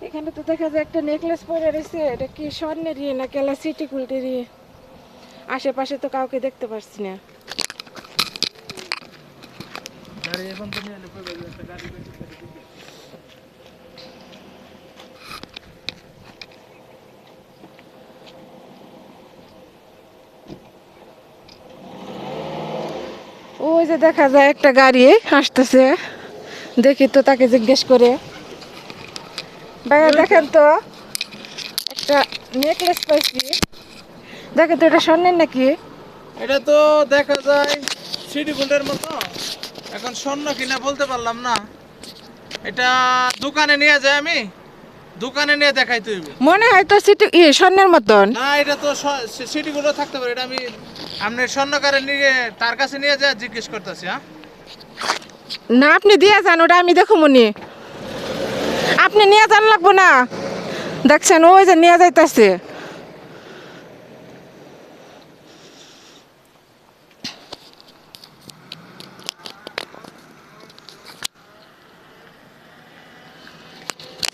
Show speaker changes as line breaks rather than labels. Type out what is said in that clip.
এখানে তো দেখা যায় একটা নেকলেস পরে রয়েছে, এটা কি স্বর্ণেরই না কেলা সিটি কুলটেরই। আশেপাশে তো কাউকে দেখতে পাচ্ছি না। ওই যে দেখা যায় একটা গাড়ি আসতেছে, দেখি তো তাকে জিজ্ঞেস করে। ভাইয়া দেখেন তো, একটা নেকলেস পাইছি, দেখেন তো এটা স্বর্ণের নাকি।
এটা তো দেখা যায় সিটি গোল্ডের মতো, এখন স্বর্ণ কিনা বলতে পারলাম না। এটা দোকানে নিয়ে যায়, আমি দোকানে নিয়ে দেখাই তুই।
মনে হয় তো সিটি স্বর্ণের মতন।
না, এটা তো সিটি গোল্ড থাকতে পারে। এটা আমি আপনার স্বর্ণকারে নিয়ে তার কাছে নিয়ে যায় জিজ্ঞেস করতেছি। হ্যাঁ,
না আপনি দিয়ে যান, ওটা আমি দেখো মনি। আপনি নিয়ে যান লাগবো না, দেখছেন ওই যে নিয়ে যাইতেছে।